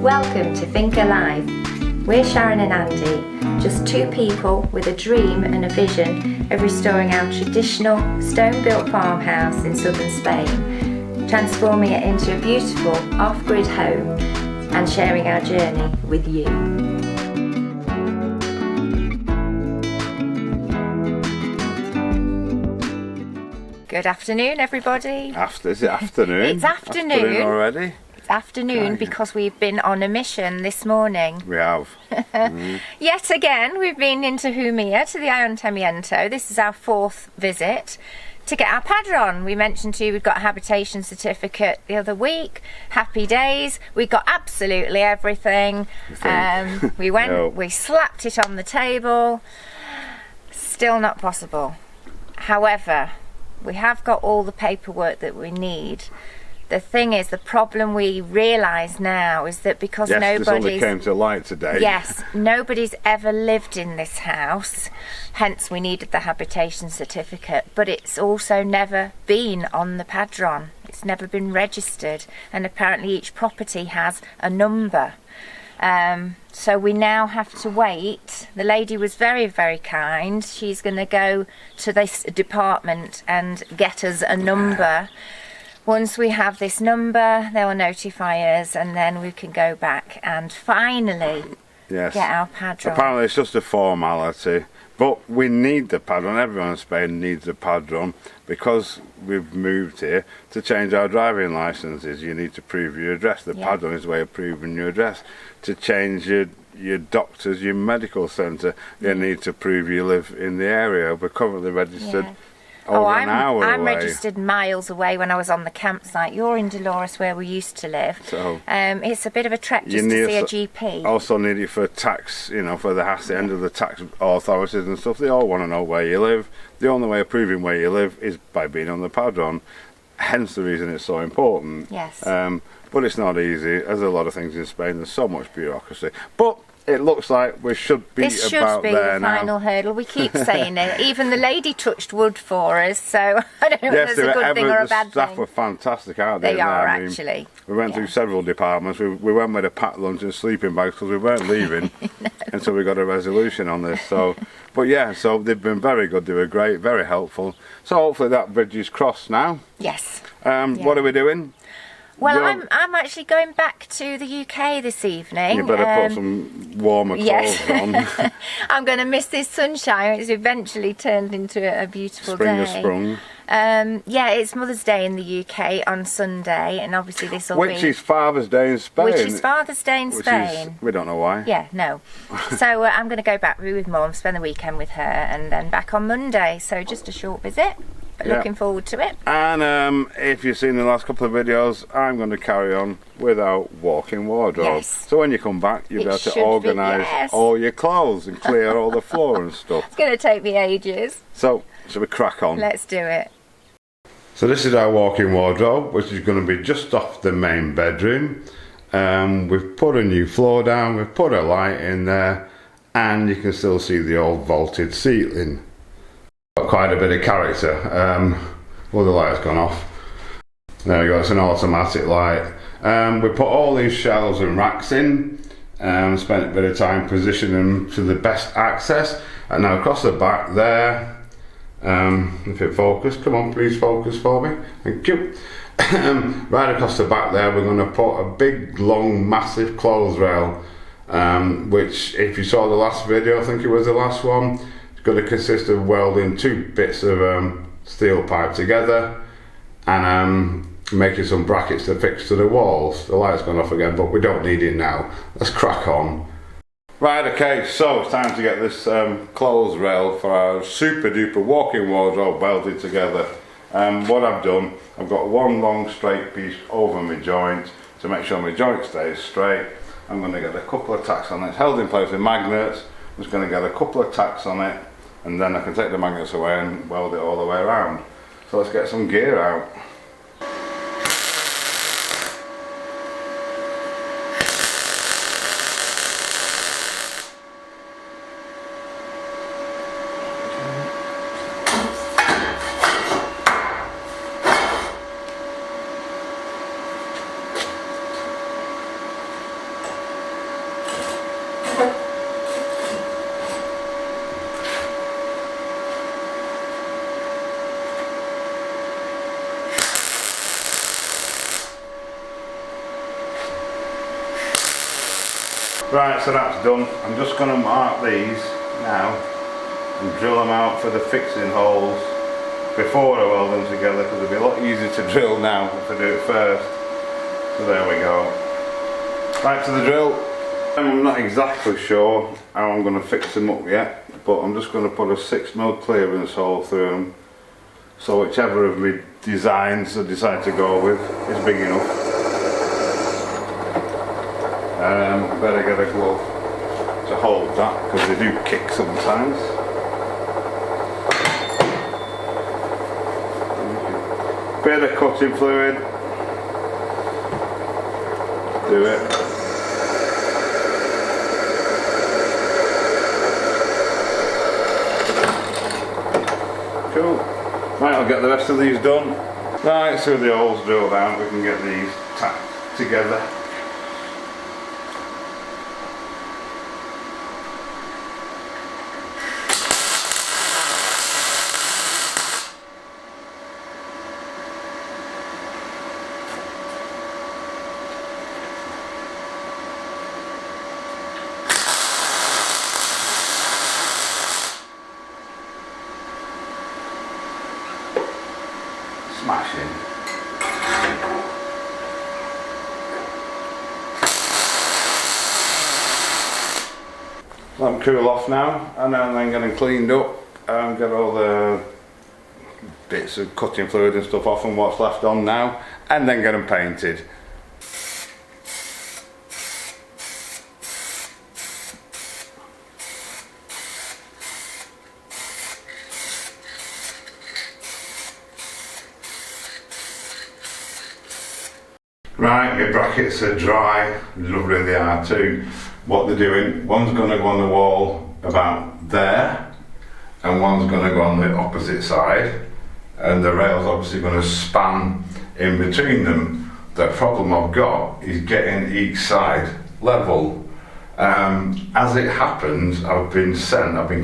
Welcome to Think Alive. We're Sharon and Andy, just two people with a dream and a vision of restoring our traditional stone-built farmhouse in southern Spain, transforming it into a beautiful off-grid home and sharing our journey with you. Good afternoon, everybody. Is it afternoon? It's afternoon. Afternoon already? Afternoon because we've been on a mission this morning. We have. Yet again, we've been into Jumilla to the Ayuntamiento. This is our fourth visit to get our padron. We mentioned to you we've got a habitation certificate the other week. Happy days. We got absolutely everything. We went, we slapped it on the table. Still not possible. However, we have got all the paperwork that we need. The thing is, the problem we realise now is that because this only came to light today. Yes, nobody's ever lived in this house, hence we needed the habitation certificate, but it's also never been on the padron. It's never been registered, and apparently each property has a number. So we now have to wait. The lady was very, very kind. She's going to go to this department and get us a number. Once we have this number, they will notify us, and then we can go back and finally get our padron. Apparently it's just a formality, but we need the padron. Everyone in Spain needs a padron because we've moved here to change our driving licences. You need to prove your address. The padron is a way of proving your address. To change your doctors, your medical centre, you need to prove you live in the area. We're currently registered I'm registered miles away when I was on the campsite. You're in Dolores where we used to live. So it's a bit of a trek just to see a GP. Also need it for tax, for the end of the tax authorities and stuff. They all want to know where you live. The only way of proving where you live is by being on the padron. Hence the reason it's so important. Yes. But it's not easy. As a lot of things in Spain, there's so much bureaucracy. But it looks like we should be this about should be there the final hurdle. We keep saying it. Even the lady touched wood for us, so I don't know if that's a good thing or a bad thing. The staff were fantastic out there. They are, actually. We went through several departments. We went with a packed lunch and sleeping bags because we weren't leaving until we got a resolution on this. So, so they've been very good. They were great, very helpful. So hopefully that bridge is crossed now. Yes. What are we doing? Well, I'm actually going back to the UK this evening. You better put some warmer clothes on. I'm going to miss this sunshine. It's eventually turned into a beautiful Spring day. has sprung. It's Mother's Day in the UK on Sunday, and obviously this will Which is Father's Day in Spain. Which is Father's Day in Spain. We don't know why. Yeah, no. So I'm going to go back with Mum, spend the weekend with her, and then back on Monday. So just a short visit. Looking forward to it. And if you've seen the last couple of videos, I'm going to carry on with our walk-in wardrobe. Yes. So when you come back, you'll be able to organise all your clothes and clear all the floor and stuff. It's going to take me ages. So, shall we crack on? Let's do it. So this is our walk-in wardrobe, which is going to be just off the main bedroom. We've put a new floor down, we've put a light in there, and you can still see the old vaulted ceiling. Quite a bit of character. The light's gone off. There we go, it's an automatic light. We put all these shelves and racks in, spent a bit of time positioning them to the best access, and now across the back there, if it focus, come on please focus for me, thank you. Right across the back there we're going to put a big long massive clothes rail, which if you saw the last video, I think it was the last one, going to consist of welding two bits of steel pipe together and making some brackets to fix to the walls. The light's gone off again, but we don't need it now. Let's crack on. Right, okay, so it's time to get this clothes rail for our super duper walk-in wardrobe welded together. What I've done, I've got one long straight piece over my joint to make sure my joint stays straight. I'm going to get a couple of tacks on it. It's held in place with magnets. I'm just going to get a couple of tacks on it, and then I can take the magnets away and weld it all the way around. So let's get some gear out. Right, so that's done. I'm just going to mark these now and drill them out for the fixing holes before I weld them together, because it'll be a lot easier to drill now if I do it first. So there we go. Back to the drill. I'm not exactly sure how I'm going to fix them up yet, but I'm just going to put a 6mm clearance hole through them, so whichever of my designs I decide to go with is big enough. Better get a glove to hold that, because they do kick sometimes. Bit of cutting fluid. Do it. Cool. Right, I'll get the rest of these done. Right, so the holes drilled out, we can get these tacked together. Smashing. Let them cool off now, and then get them cleaned up and get all the bits of cutting fluid and stuff off and what's left on now, and then get them painted. Right, my brackets are dry, lovely they are too. What they're doing, one's going to go on the wall about there, and one's going to go on the opposite side, and the rail's obviously going to span in between them. The problem I've got is getting each side level. As it happens, I've been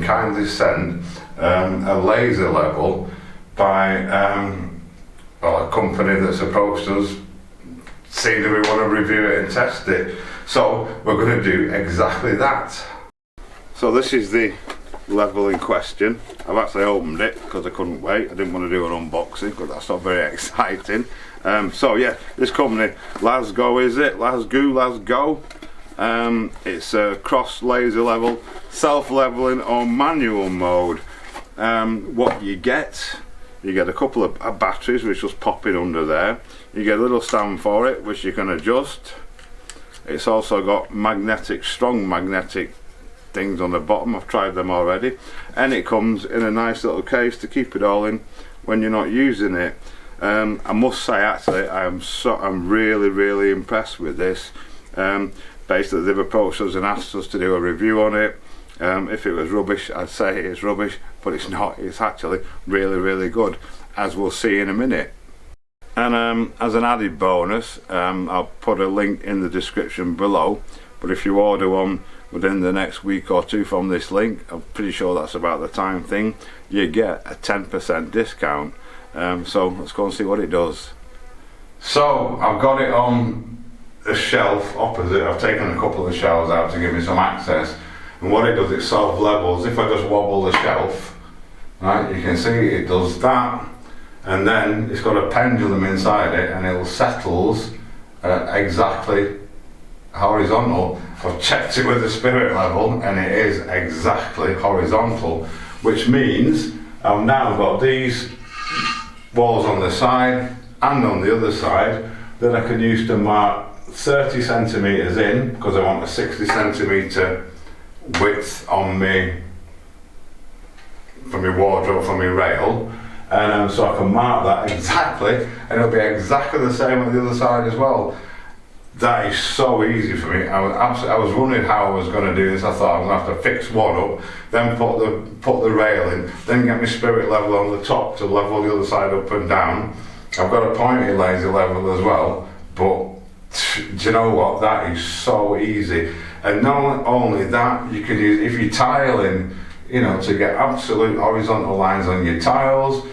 kindly sent a laser level by a company that's approached us, seeing that we want to review it and test it. So we're going to do exactly that. So this is the level in question. I've actually opened it because I couldn't wait. I didn't want to do an unboxing because that's not very exciting. So yeah, this company, Lasgo is it? Lasgo. It's a cross laser level, self-leveling or manual mode. What you get a couple of batteries which just pop in under there. You get a little stand for it which you can adjust. It's also got strong magnetic things on the bottom. I've tried them already, and it comes in a nice little case to keep it all in when you're not using it. I must say, actually, I'm really impressed with this. Basically, they've approached us and asked us to do a review on it. If it was rubbish, I'd say it's rubbish, but it's not. It's actually really good, as we'll see in a minute. And as an added bonus, I'll put a link in the description below, but if you order one within the next week or two from this link, I'm pretty sure that's about the time thing, you get a 10% discount. So let's go and see what it does. So I've got it on the shelf opposite. I've taken a couple of the shelves out to give me some access, and what it does, it self-levels. If I just wobble the shelf, right, you can see it does that. And then it's got a pendulum inside it, and it settles exactly horizontal. I've checked it with the spirit level, and it is exactly horizontal, which means I've now got these walls on the side and on the other side that I can use to mark 30 centimetres in, because I want a 60 centimetre width on for my wardrobe, for my rail. And so I can mark that exactly, and it'll be exactly the same on the other side as well. That is so easy for me. I was wondering how I was going to do this. I thought I'm going to have to fix one up, then put the rail in, then get my spirit level on the top to level the other side up and down. I've got a pointy laser level as well, but do you know what? That is so easy. And not only that, you can use, if you're tiling, you know, to get absolute horizontal lines on your tiles.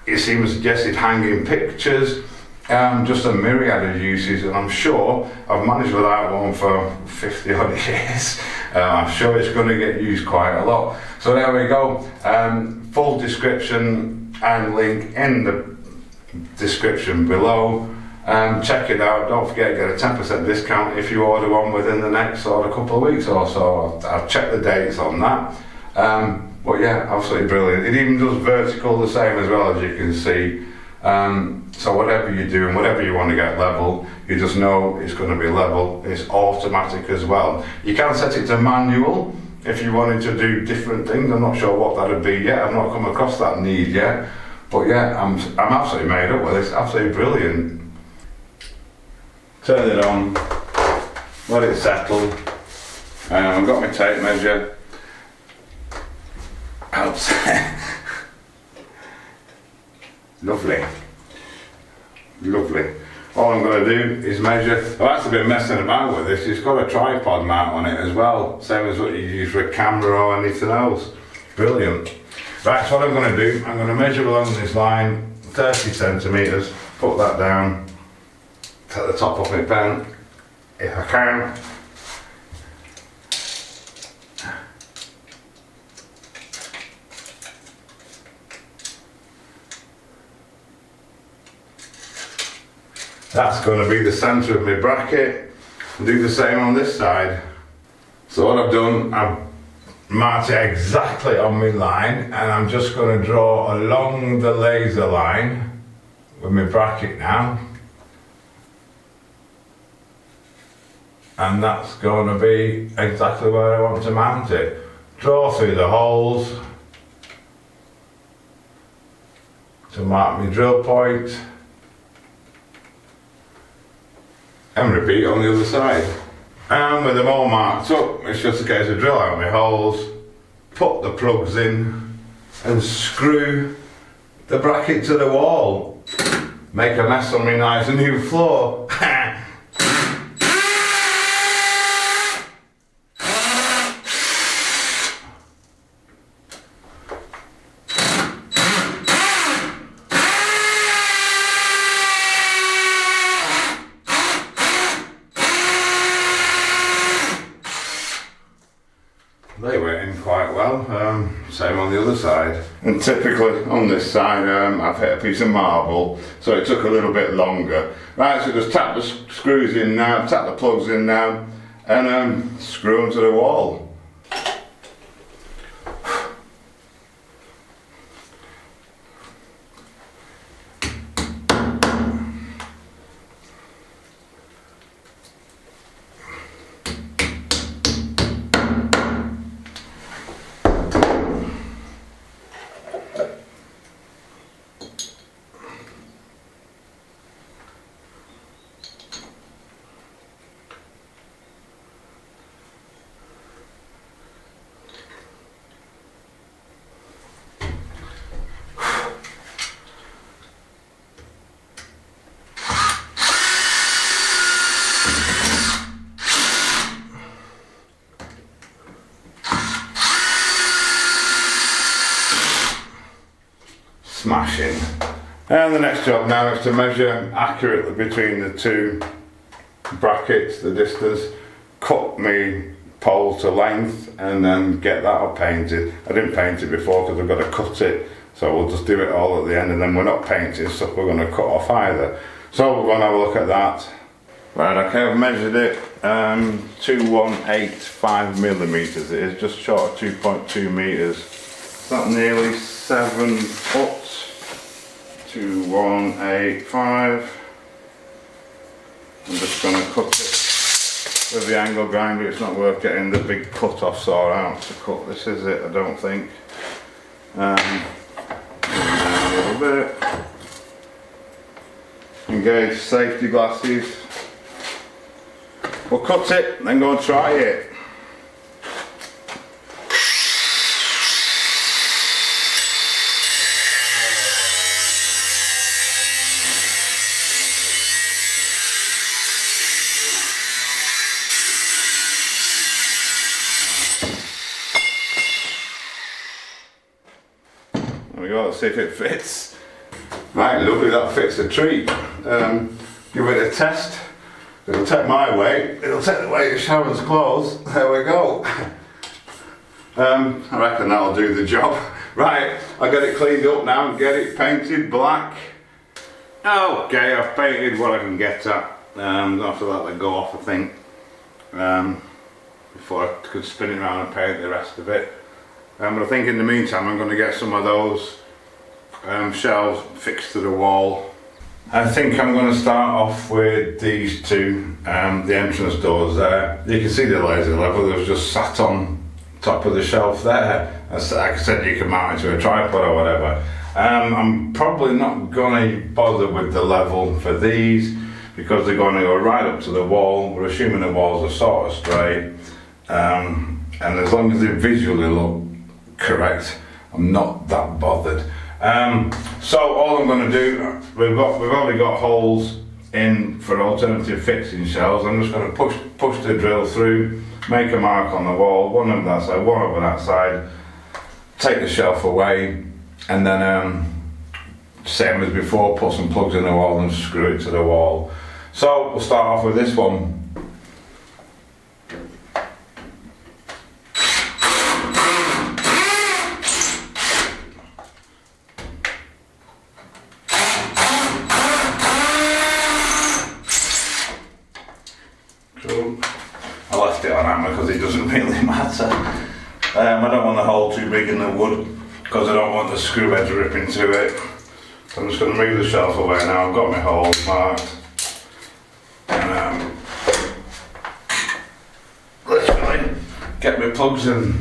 It seems suggested hanging pictures. Just a myriad of uses, and I'm sure I've managed without one for 50 odd years. I'm sure it's going to get used quite a lot. So there we go. Full description and link in the description below. Check it out. Don't forget to get a 10% discount if you order one within the next sort of couple of weeks or so. I'll check the dates on that. But yeah, absolutely brilliant. It even does vertical the same as well, as you can see. So whatever you do and whatever you want to get level, you just know it's going to be level. It's automatic as well. You can set it to manual if you wanted to do different things. I'm not sure what that would be yet. I've not come across that need yet. But yeah, I'm absolutely made up with this. Absolutely brilliant. Turn it on, let it settle. I've got my tape measure. Helps. Lovely. Lovely. All I'm going to do is measure. I've actually been messing about with this. It's got a tripod mount on it as well, same as what you use for a camera or anything else. Brilliant. Right, so what I'm going to do, I'm going to measure along this line 30 centimetres, put that down to the top of my pen if I can. That's going to be the centre of my bracket. Do the same on this side. So what I've done, I've marked it exactly on my line, and I'm just going to draw along the laser line with my bracket now. And that's going to be exactly where I want to mount it. Draw through the holes to mark my drill point. And repeat on the other side. And with them all marked up, it's just a case of drill out my holes, put the plugs in, and screw the bracket to the wall. Make a mess on my nice new floor. They went in quite well, same on the other side. And typically on this side I've hit a piece of marble, so it took a little bit longer. Right, so just tap the screws in now, tap the plugs in now, and screw them to the wall. Smashing. And the next job now is to measure accurately between the two brackets, the distance, cut my pole to length, and then get that all painted. I didn't paint it before because I've got to cut it, so we'll just do it all at the end, and then we're not painting stuff we're going to cut off either. So we're going to have a look at that. Right, okay, I've measured it, 2185 millimetres. It is just short of 2.2 metres. That's nearly 7 foot. 2185. I'm just going to cut it with the angle grinder. It's not worth getting the big cut off saw out to cut this, is it? I don't think. Down a little bit. Engage safety glasses. We'll cut it, then go and try it. There we go, let's see if it fits. Right, lovely, that fits a treat. Give it a test. It'll take my weight, it'll take the weight of Sharon's clothes. There we go. I reckon that'll do the job. Right, I'll get it cleaned up now and get it painted black. Okay, I've painted what I can get at. I'll have to let that go off, I think, before I could spin it around and paint the rest of it. But I think in the meantime I'm going to get some of those shelves fixed to the wall. I think I'm going to start off with these two, the entrance doors there. You can see the laser level that was just sat on top of the shelf there. As like I said, you can mount it to a tripod or whatever. I'm probably not going to bother with the level for these because they're going to go right up to the wall. We're assuming the walls are sort of straight, and as long as they visually look correct, I'm not that bothered. So all I'm going to do, we've already got holes in for alternative fixing shelves. I'm just going to push the drill through, make a mark on the wall, one over that side, one over that side, take the shelf away, and then same as before, put some plugs in the wall and screw it to the wall. So we'll start off with this one. Cool. I left it on hammer because it doesn't really matter. I don't want the hole too big in the wood because I don't want the screw heads ripping to it. So I'm just going to move the shelf away now. I've got my holes marked. And literally get my plugs in.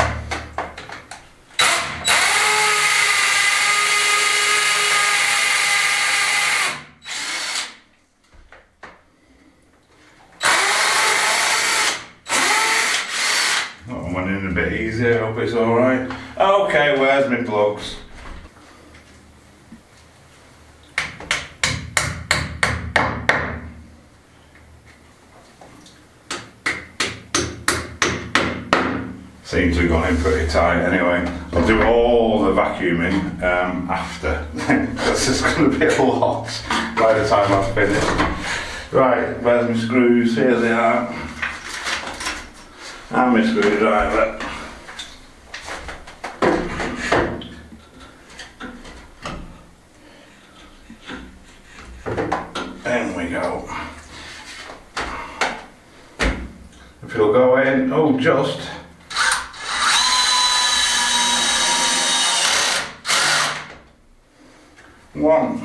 That one went in a bit easier, I hope it's alright. Okay, where's my plugs? Seems to have gone in pretty tight anyway. I'll do all the vacuuming after. That's just going to be a lot by the time I've finished. Right, where's my screws? Here they are. And my screwdriver. There we go. If it'll go in, oh just. One.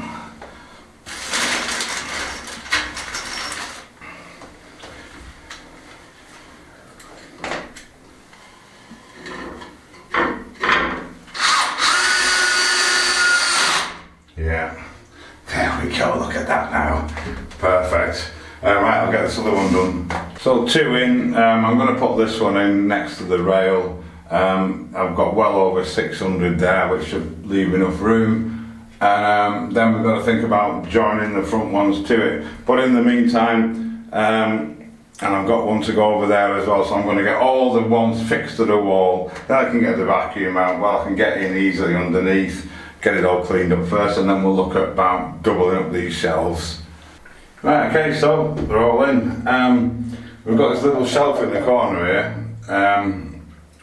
Yeah, there we go, look at that now. Perfect. Right, I'll get this other one done. So two in, I'm going to put this one in next to the rail. I've got well over 600 there, which should leave enough room. And then we've got to think about joining the front ones to it. But in the meantime, and I've got one to go over there as well, so I'm going to get all the ones fixed to the wall. Then I can get the vacuum out, well I can get in easily underneath, get it all cleaned up first, and then we'll look at about doubling up these shelves. Right, okay, so they're all in. We've got this little shelf in the corner here,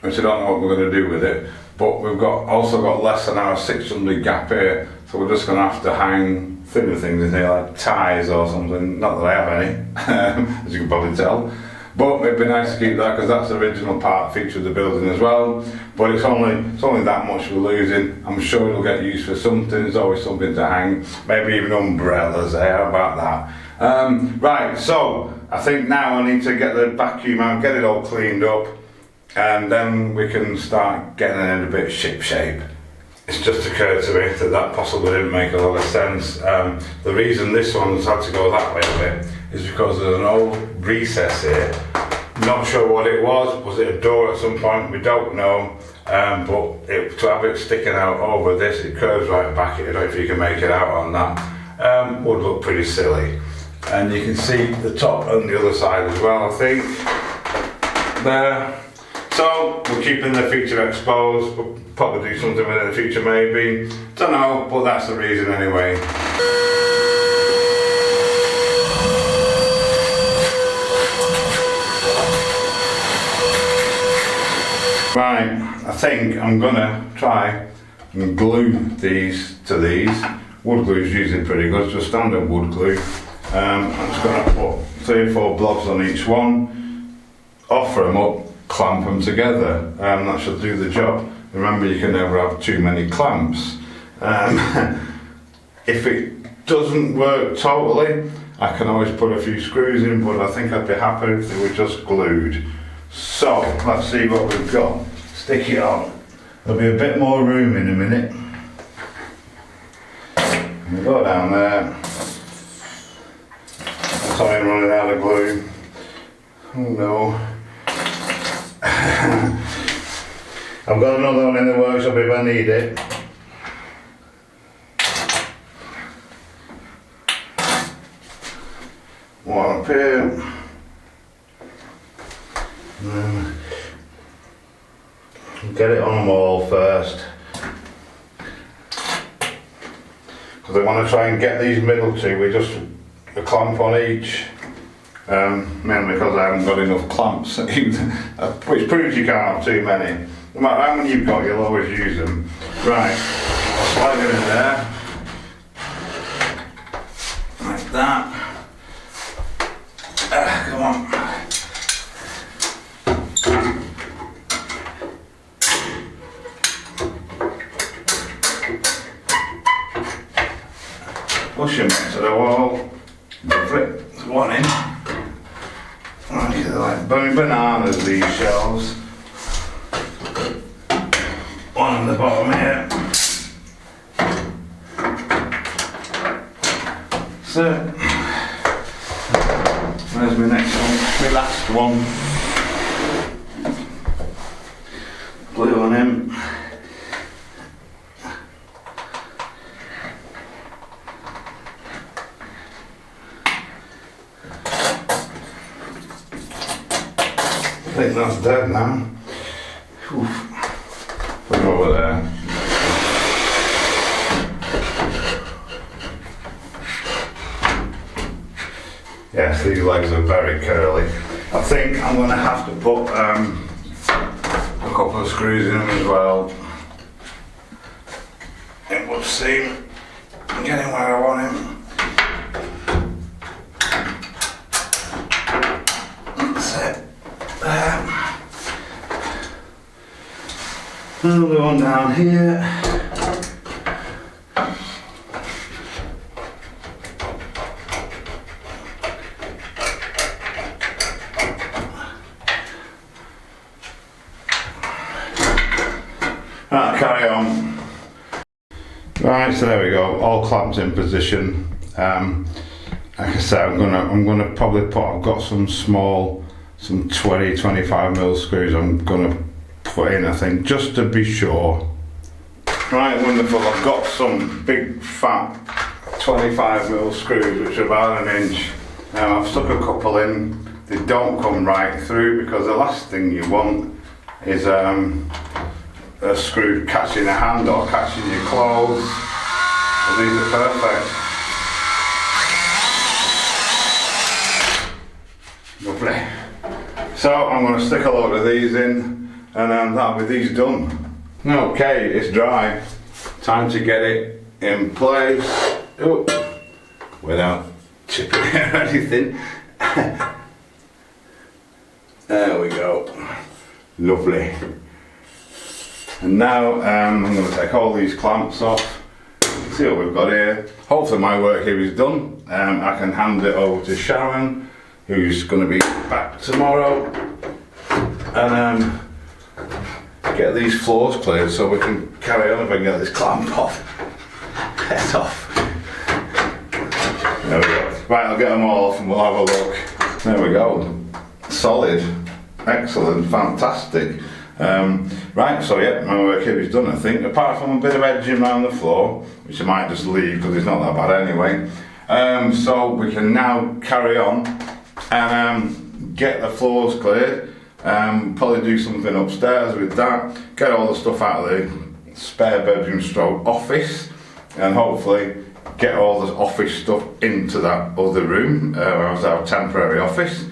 which I don't know what we're going to do with it, but we've also got less than our 600 gap here. So we're just going to have to hang thinner things in here, like ties or something. Not that I have any, as you can probably tell. But it'd be nice to keep that because that's the original part feature of the building as well. But it's only that much we're losing. I'm sure it'll get used for something. There's always something to hang. Maybe even umbrellas there. How about that? Right, so I think now I need to get the vacuum out, get it all cleaned up, and then we can start getting it in a bit ship shape. It's just occurred to me that possibly didn't make a lot of sense. The reason this one's had to go that way a bit is because there's an old recess here. Not sure what it was it a door at some point? We don't know. But to have it sticking out over this, it curves right back. I don't know if you can make it out on that. Would look pretty silly. And you can see the top and the other side as well, I think. There. So we're keeping the feature exposed. We'll probably do something with it in the future maybe. Don't know, but that's the reason anyway. Right, I think I'm gonna try and glue these to these. Wood glue is usually pretty good, just standard wood glue. I'm just gonna put 3 or 4 blobs on each one, offer them up, clamp them together, that should do the job. Remember, you can never have too many clamps. If it doesn't work totally, I can always put a few screws in, but I think I'd be happy if they were just glued. So, let's see what we've got. Stick it on. There'll be a bit more room in a minute. We'll go down there. Sorry, I'm running out of glue. Oh no. I've got another one in the workshop if I need it. One up here. Get it on them all first. Because I want to try and get these middle two with just a clamp on each. Mainly because I haven't got enough clamps, which proves you can't have too many. No matter how many you've got, you'll always use them. Right, I'll slide it in there. Like that. Come on. Push them into the wall. Flip. There's one in. Oh, these are like bananas, these shelves. One on the bottom here. So, where's my next one? My last one. Glue on him. I think that's dead now. Put it over there. Yes, these legs are very curly. I think I'm going to have to put a couple of screws in them as well. It would seem I'm getting where I want him. That's it. Another one down here. Right, carry on. Right, so there we go, all clamped in position. Like I said, I'm gonna probably put. I've got some 20-25mm screws. I'm gonna put in, I think, just to be sure. Right, wonderful. I've got some big fat 25mm screws, which are about 1 inch. Now I've stuck a couple in. They don't come right through because the last thing you want is a screw catching a hand or catching your clothes. So these are perfect. Lovely. So I'm going to stick a load of these in, and then that'll be these done. Okay, it's dry. Time to get it in place. Oh, without chipping it or anything. There we go. Lovely. And now I'm going to take all these clamps off, see what we've got here. Hopefully my work here is done. I can hand it over to Sharon, who's going to be back tomorrow, and get these floors cleared so we can carry on if I can get this clamp off. Head off. There we go. Right, I'll get them all off and we'll have a look. There we go. Solid. Excellent. Fantastic. Right, so yeah, my work here is done, I think, apart from a bit of edging around the floor, which I might just leave because it's not that bad anyway. So we can now carry on and get the floors cleared. Probably do something upstairs with that, get all the stuff out of the spare bedroom stroke office, and hopefully get all the office stuff into that other room as our temporary office,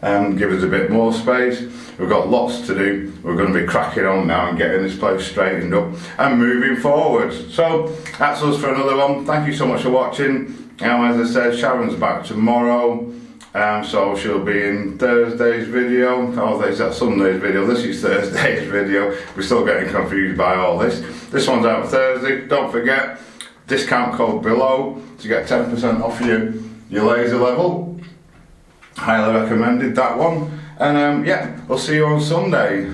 and give us a bit more space. We've got lots to do. We're going to be cracking on now and getting this place straightened up and moving forward. So that's us for another one. Thank you so much for watching. As I said, Sharon's back tomorrow, so she'll be in Thursday's video. Oh, is that Sunday's video? This is Thursday's video. We're still getting confused by all this. This one's out Thursday. Don't forget, discount code below to get 10% off your laser level. Highly recommended, that one. And yeah, we'll see you on Sunday.